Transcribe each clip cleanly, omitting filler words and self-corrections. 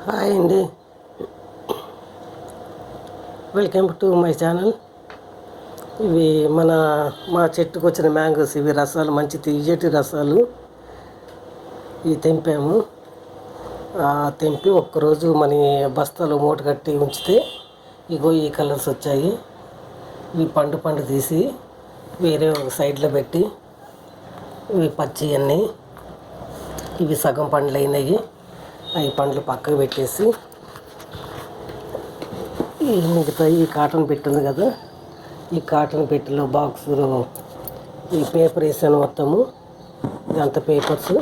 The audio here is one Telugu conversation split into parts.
హాయ్ అండి, వెల్కమ్ టు మై ఛానల్. ఇవి మా చెట్టుకు వచ్చిన మ్యాంగోస్. ఇవి రసాలు, మంచి తీయటి రసాలు. ఇవి తెంపాము. తెంపి ఒక్కరోజు మన బస్తాలో మూట కట్టి ఉంచితే ఇగో ఈ కలర్స్ వచ్చాయి. ఇవి పండు తీసి వేరే ఒక సైడ్లో పెట్టి, ఇవి పచ్చి అన్నీ, ఇవి సగం పండ్లు అయినాయి. అవి పండ్లు పక్కకు పెట్టేసి ఈ మిగతా ఈ కాటన్ పెట్టింది కదా, ఈ కాటన్ పెట్టెలో బాక్సులో ఈ పేపర్ వేసాను మొత్తము. ఇదంతా పేపర్స్.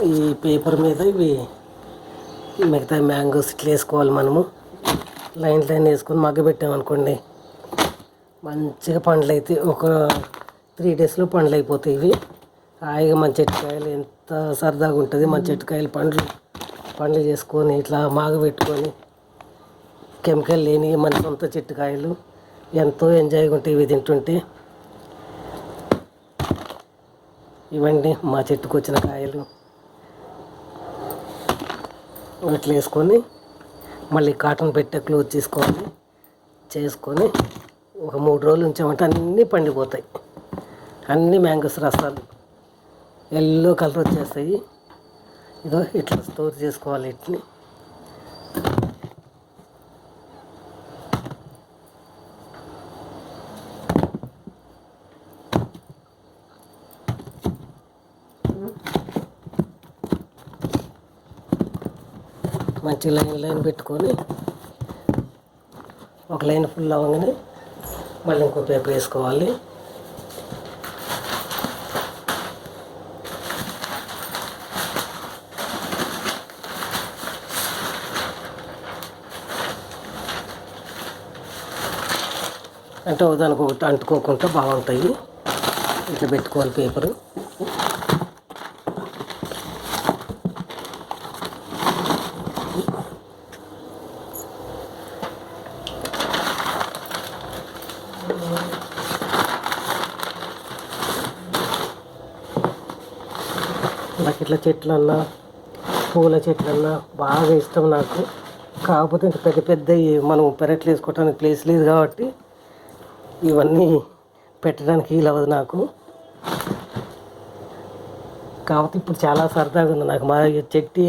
ఈ పేపర్ మీద ఇవి మిగతా మ్యాంగోస్ ఇట్లా వేసుకోవాలి. మనము లైన్ వేసుకొని మగ్గబెట్టామనుకోండి, మంచిగా పండ్లు అయితే ఒక 3 daysలో పండ్లు అయిపోతాయి. ఇవి హాయిగా మన చెట్టుకాయలు ఎంత సరదాగా ఉంటుంది. మన చెట్టుకాయలు పండ్లు చేసుకొని ఇట్లా మాగబెట్టుకొని, కెమికల్ లేని మన సొంత చెట్టుకాయలు ఎంతో ఎంజాయ్గా ఉంటాయి ఇవి తింటుంటే. ఇవన్నీ మా చెట్టుకు వచ్చిన కాయలు. ఇట్లా వేసుకొని మళ్ళీ కాటన్ పెట్టే క్లోజ్ చేసుకొని ఒక 3 రోజులు ఉంచామంటే అన్నీ పండిపోతాయి. అన్నీ మ్యాంగోస్ రసాలు ఎల్లో కలర్ వచ్చేస్తాయి. ఇదో ఇట్లా స్టోర్ చేసుకోవాలి. వీటిని మంచి లైన్ పెట్టుకొని, ఒక లైన్ ఫుల్ అవ్వగానే మళ్ళీ ఇంకో పేపర్ వేసుకోవాలి. అంటే దానికి ఒకటి అంటుకోకుండా బాగుంటాయి. ఇట్లా పెట్టుకోవాలి పేపరు. నాకు ఇట్లా చెట్లన్నా, పూల చెట్లన్నా బాగా ఇష్టం నాకు. కాకపోతే ఇంత పెద్దవి మనం పెరట్లు వేసుకోవడానికి ప్లేస్ లేదు కాబట్టి ఇవన్నీ పెట్టడానికి వీలు అవ్వదు నాకు. కాకపోతే ఇప్పుడు చాలా సరదాగా ఉంది నాకు. మా చెట్టు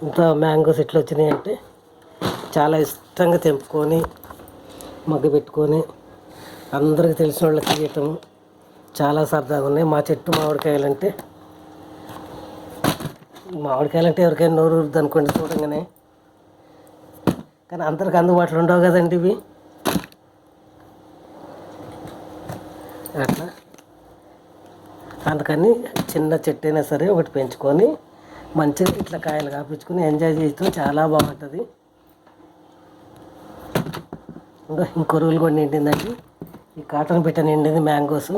ఇంత మ్యాంగోస్ ఎట్లా వచ్చినాయి అంటే చాలా ఇష్టంగా తెంపుకొని మగ్గబెట్టుకొని అందరికి తెలిసిన వాళ్ళకి తీయటం చాలా సరదాగా ఉన్నాయి. మా చెట్టు మామిడికాయలు అంటే ఎవరికైనా నోరు ఊరుద్ది అనుకోండి చూడంగానే. కానీ అందరికి అందుబాటులో ఉండవు కదండి ఇవి. అట్లా అందుకని చిన్న చెట్టు అయినా సరే ఒకటి పెంచుకొని మంచిగా ఇట్లా కాయలు కాపించుకొని ఎంజాయ్ చేయటం చాలా బాగుంటుంది. ఇంకో రోజులు కూడా నిండిందండి. ఈ కాటన్ పెట్ట నిండింది మ్యాంగోస్.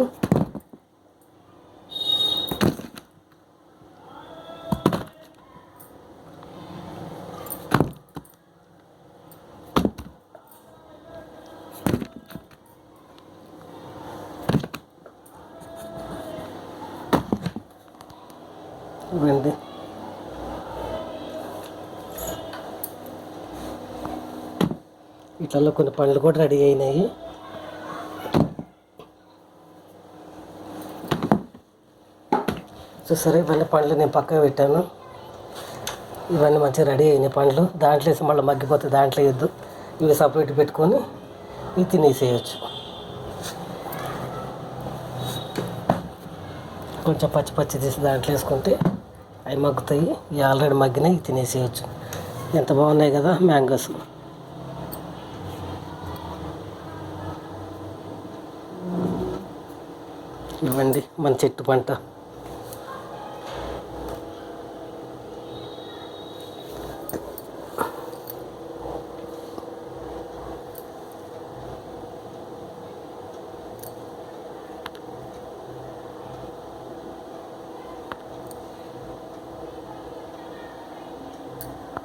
ఇవ్వండి. ఇట్లలో కొన్ని పండ్లు కూడా రెడీ అయినాయి. చూసారా, ఇవన్నీ పండ్లు నేను పక్కన పెట్టాను. ఇవన్నీ మంచిగా రెడీ అయినాయి పండ్లు. దాంట్లో వేసి మళ్ళీ మగ్గిపోతే దాంట్లో వేయద్దు. ఇవి సపరేట్ పెట్టుకొని ఇవి తినేసేయచ్చు. కొంచెం పచ్చి తీసి దాంట్లో వేసుకుంటే అవి మగ్గుతాయి. ఇవి ఆల్రెడీ మగ్గినాయి, ఇవి తినేసేయచ్చు. ఎంత బాగున్నాయి కదా మ్యాంగోస్. ఇవ్వండి మన చెట్టు పంట.